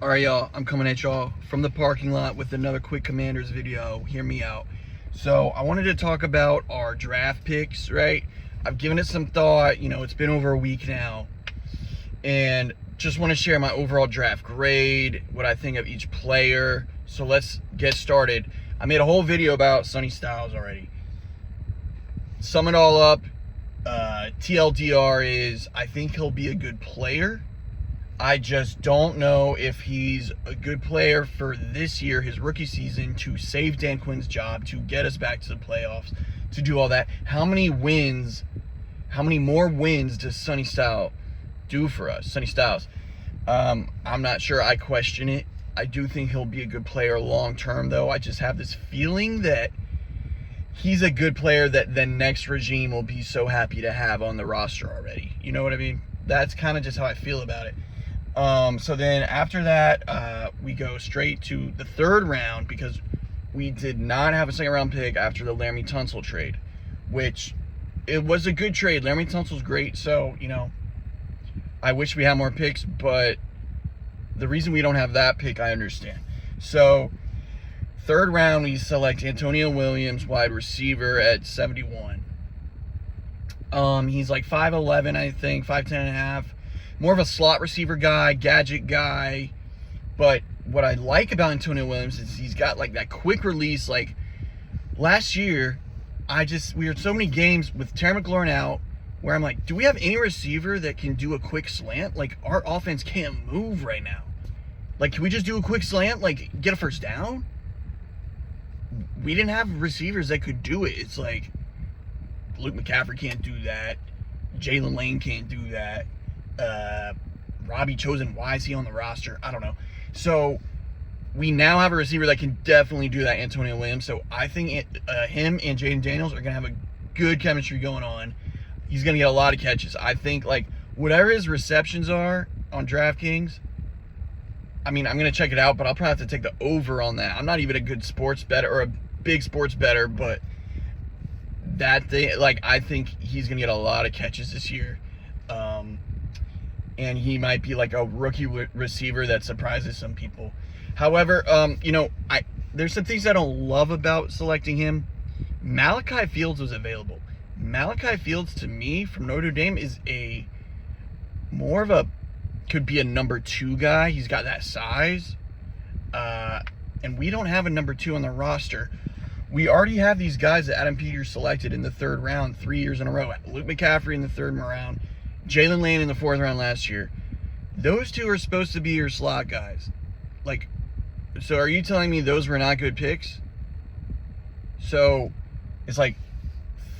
Alright, y'all, I'm coming at y'all from the parking lot with another quick Commanders video. Hear me out. So, I wanted to talk about our draft picks, right? I've given it some thought. It's been over a week now. And just want to share my overall draft grade, what I think of each player. So, let's get started. I made a whole video about Sonny Styles already. Sum it all up. TLDR is, I think he'll be a good player. I just don't know if he's a good player for this year, his rookie season, to save Dan Quinn's job, to get us back to the playoffs, to do all that. How many more wins does Sonny Styles do for us? Sonny Styles. I'm not sure. I question it. I do think he'll be a good player long term, though. I just have this feeling that he's a good player that the next regime will be so happy to have on the roster already. You know what I mean? That's kind of just how I feel about it. So then after that, we go straight to the third round because we did not have a second round pick after the Laremy Tunsil trade, which it was a good trade. Laremy Tunsil's great. So, I wish we had more picks, but the reason we don't have that pick, I understand. So third round, we select Antonio Williams, wide receiver at 71. He's like 5'11", I think, 5'10 and a half. More of a slot receiver guy, gadget guy. But what I like about Antonio Williams is he's got like that quick release. Like last year, we had so many games with Terry McLaurin out where I'm like, do we have any receiver that can do a quick slant? Like our offense can't move right now. Like, can we just do a quick slant? Like get a first down? We didn't have receivers that could do it. It's like Luke McCaffrey can't do that. Jalen Lane can't do that. Robbie Chosen, why is he on the roster? I don't know. So we now have a receiver that can definitely do that, Antonio Williams. So I think him and Jaden Daniels are going to have a good chemistry going on. He's going to get a lot of catches. I think, like, whatever his receptions are on DraftKings, I mean, I'm going to check it out, but I'll probably have to take the over on that. I'm not even a good sports bettor or a big sports bettor, but I think he's going to get a lot of catches this year. And he might be like a rookie receiver that surprises some people. However, there's some things I don't love about selecting him. Malachi Fields was available. Malachi Fields, to me, from Notre Dame, is could be a number 2 guy. He's got that size. And we don't have a number 2 on the roster. We already have these guys that Adam Peters selected in the third round 3 years in a row. Luke McCaffrey in the third round. Jalen Lane in the fourth round last year. Those two are supposed to be your slot guys. So are you telling me those were not good picks? So it's like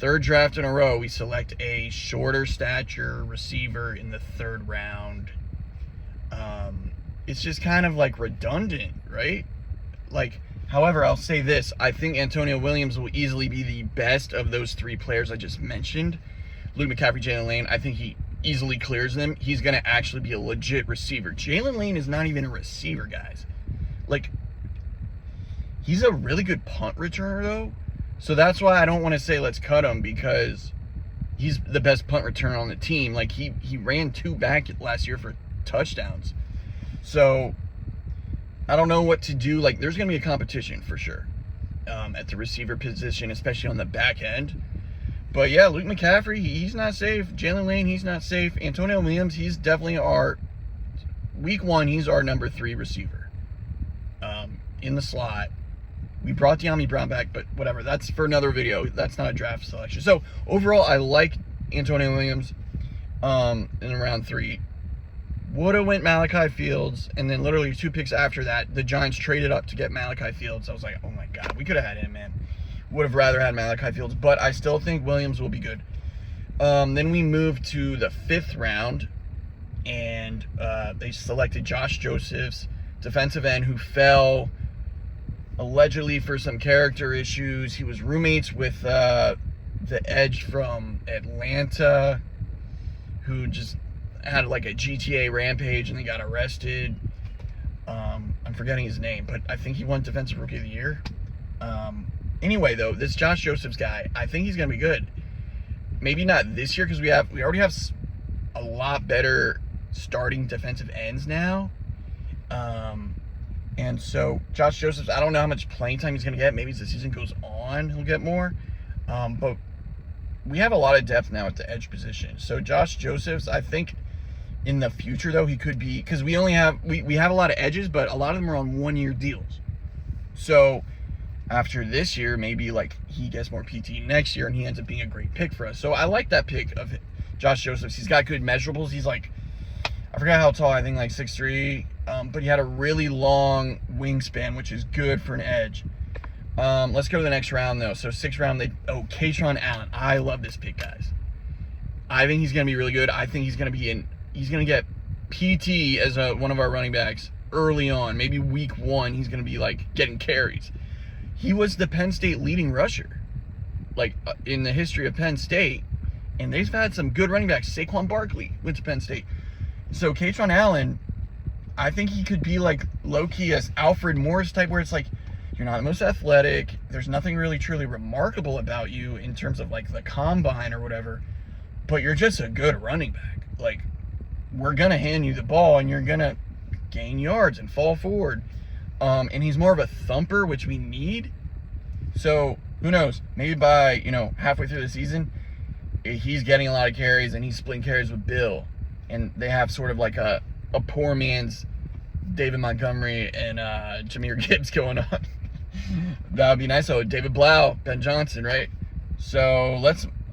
third draft in a row, we select a shorter stature receiver in the third round. It's just kind of like redundant, right? However, I'll say this. I think Antonio Williams will easily be the best of those 3 players I just mentioned. Luke McCaffrey, Jalen Lane, I think he easily clears them. He's going to actually be a legit receiver. Jalen Lane is not even a receiver, guys. He's a really good punt returner, though. So that's why I don't want to say let's cut him, because he's the best punt returner on the team. He ran 2 back last year for touchdowns. So I don't know what to do. There's going to be a competition for sure at the receiver position, especially on the back end. But yeah, Luke McCaffrey, he's not safe. Jalen Lane, he's not safe. Antonio Williams, he's definitely week 1, he's our number 3 receiver in the slot. We brought De'Ami Brown back, but whatever. That's for another video. That's not a draft selection. So overall, I like Antonio Williams in round 3. Would have went Malachi Fields, and then literally 2 picks after that, the Giants traded up to get Malachi Fields. I was like, oh my God, we could have had him, man. Would have rather had Malachi Fields, but I still think Williams will be good. Then we moved to the 5th round, and they selected Josh Josephs, defensive end, who fell allegedly for some character issues. He was roommates with the edge from Atlanta, who just had like a GTA rampage, and they got arrested. I'm forgetting his name, but I think he won Defensive Rookie of the Year. Anyway, though, this Josh Josephs guy, I think he's going to be good. Maybe not this year, because we already have a lot better starting defensive ends now. And so Josh Josephs, I don't know how much playing time he's going to get. Maybe as the season goes on, he'll get more. But we have a lot of depth now at the edge position. So Josh Josephs, I think in the future, though, he could be, because we have a lot of edges, but a lot of them are on 1-year deals. So after this year, maybe like he gets more PT next year and he ends up being a great pick for us. So I like that pick of Josh Josephs. He's got good measurables. He's like, I forgot how tall, I think like 6'3", but he had a really long wingspan, which is good for an edge. Let's go to the next round, though. So 6th round, Kaytron Allen. I love this pick, guys. I think he's going to be really good. I think he's going to get PT as one of our running backs early on. Maybe week 1, he's going to be like getting carries. He was the Penn State leading rusher, like in the history of Penn State, and they've had some good running backs. Saquon Barkley went to Penn State. So Kaytron Allen, I think he could be like low-key as Alfred Morris type, where it's like, you're not the most athletic. There's nothing really truly remarkable about you in terms of like the combine or whatever, but you're just a good running back. Like, we're going to hand you the ball and you're going to gain yards and fall forward. And he's more of a thumper, which we need. So who knows? Maybe by, halfway through the season, he's getting a lot of carries and he's splitting carries with Bill. And they have sort of like a poor man's David Montgomery and Jahmyr Gibbs going on. That would be nice. So David Blau, Ben Johnson, right? So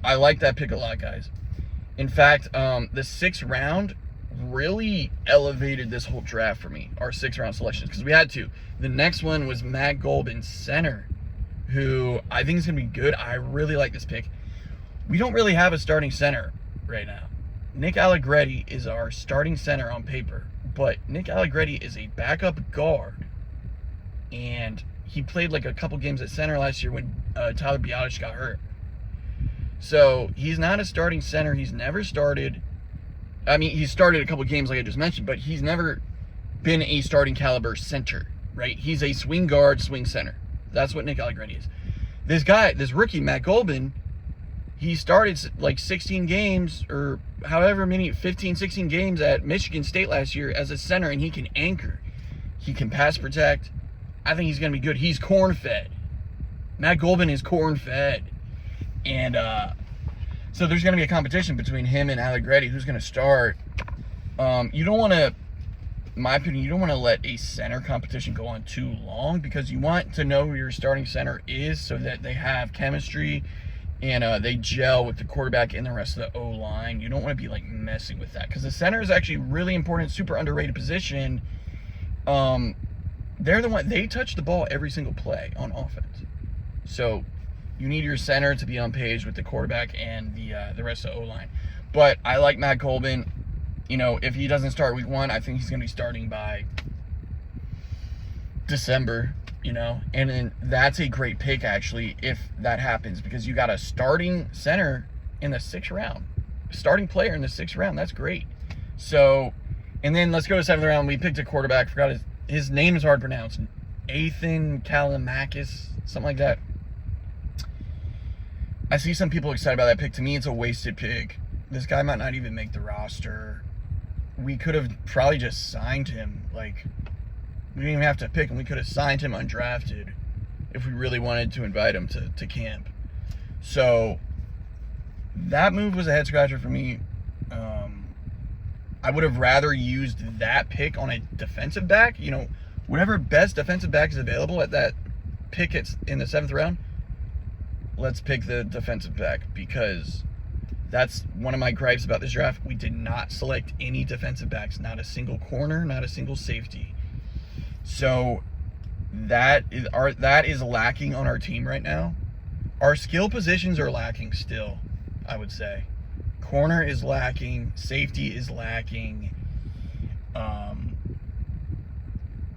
I like that pick a lot, guys. In fact, the 6th round really elevated this whole draft for me, our 6th round selections, because we had to. The next one was Matt Golden, center, who I think is going to be good. I really like this pick. We don't really have a starting center right now. Nick Allegretti is our starting center on paper, but Nick Allegretti is a backup guard, and he played like a couple games at center last year when Tyler Biadasz got hurt. So he's not a starting center. He's never started. I mean, he started a couple games like I just mentioned, but he's never been a starting caliber center, right? He's a swing guard, swing center. That's what Nick Allegretti is. This rookie, Matt Golden, he started like 16 games or however many, 15, 16 games at Michigan State last year as a center, and he can anchor. He can pass protect. I think he's going to be good. He's corn-fed. Matt Golden is corn-fed. And so there's going to be a competition between him and Allegretti. Who's going to start? You don't want to, in my opinion, you don't want to let a center competition go on too long, because you want to know who your starting center is so that they have chemistry and they gel with the quarterback and the rest of the O-line. You don't want to be like messing with that, because the center is actually really important, super underrated position. They're the one, they touch the ball every single play on offense. So you need your center to be on page with the quarterback and the rest of the O-line. But I like Matt Golden. If he doesn't start week 1, I think he's going to be starting by December, and then that's a great pick, actually, if that happens, because you got a starting center in the 6th round, starting player in the 6th round. That's great. So, and then let's go to 7th round. We picked a quarterback. Forgot his name is hard to pronounce. Ethan Kalimakis, something like that. I see some people excited about that pick. To me, it's a wasted pick. This guy might not even make the roster. We could have probably just signed him. Like, we didn't even have to pick him. We could have signed him undrafted if we really wanted to invite him to camp. So that move was a head scratcher for me. I would have rather used that pick on a defensive back. Whatever best defensive back is available at that pick in the 7th round, let's pick the defensive back, because that's one of my gripes about this draft. We did not select any defensive backs, not a single corner, not a single safety. So that is lacking on our team right now. Our skill positions are lacking still, I would say. Corner is lacking, safety is lacking,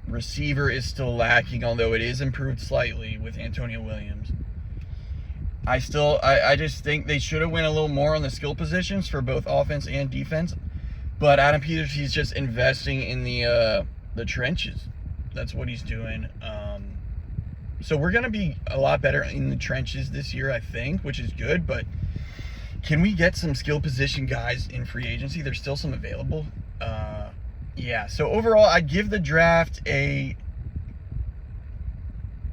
receiver is still lacking, although it is improved slightly with Antonio Williams. I just think they should have went a little more on the skill positions for both offense and defense. But Adam Peters, he's just investing in the trenches. That's what he's doing. So we're going to be a lot better in the trenches this year, I think, which is good. But can we get some skill position guys in free agency? There's still some available. Yeah, so overall, I give the draft a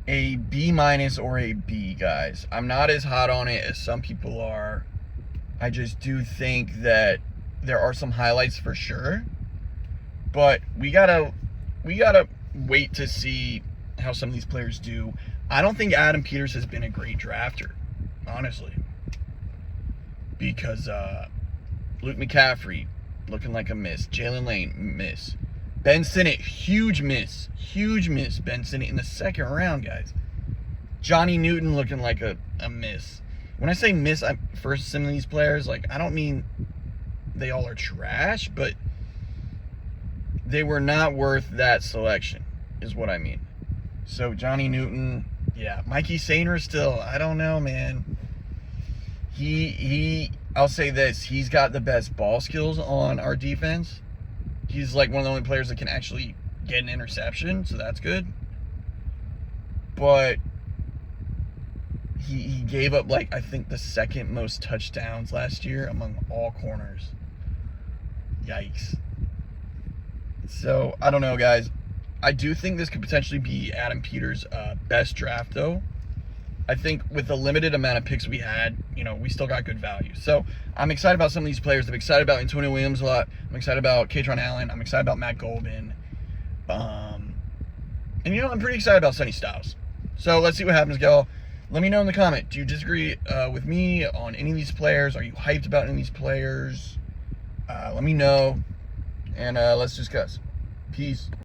B minus or a B, guys. I'm not as hot on it as some people are. I just do think that there are some highlights for sure, but we gotta wait to see how some of these players do. I don't think Adam Peters has been a great drafter, honestly, because Luke McCaffrey looking like a miss. Jalen Lane, miss. Ben Sinnott, huge miss. Huge miss, Ben Sinnott in the second round, guys. Johnny Newton looking like a miss. When I say miss, for some of these players, like, I don't mean they all are trash, but they were not worth that selection, is what I mean. So, Johnny Newton, yeah. Mikey Sainer still, I don't know, man. I'll say this, he's got the best ball skills on our defense. He's like one of the only players that can actually get an interception, so that's good. But he gave up, like, I think the second most touchdowns last year among all corners. Yikes. So, I don't know, guys. I do think this could potentially be Adam Peters' best draft, though. I think with the limited amount of picks we had, we still got good value. So I'm excited about some of these players. I'm excited about Antonio Williams a lot. I'm excited about Katron Allen. I'm excited about Matt Golden. And, I'm pretty excited about Sonny Styles. So let's see what happens, y'all. Let me know in the comment. Do you disagree with me on any of these players? Are you hyped about any of these players? Let me know. And let's discuss. Peace.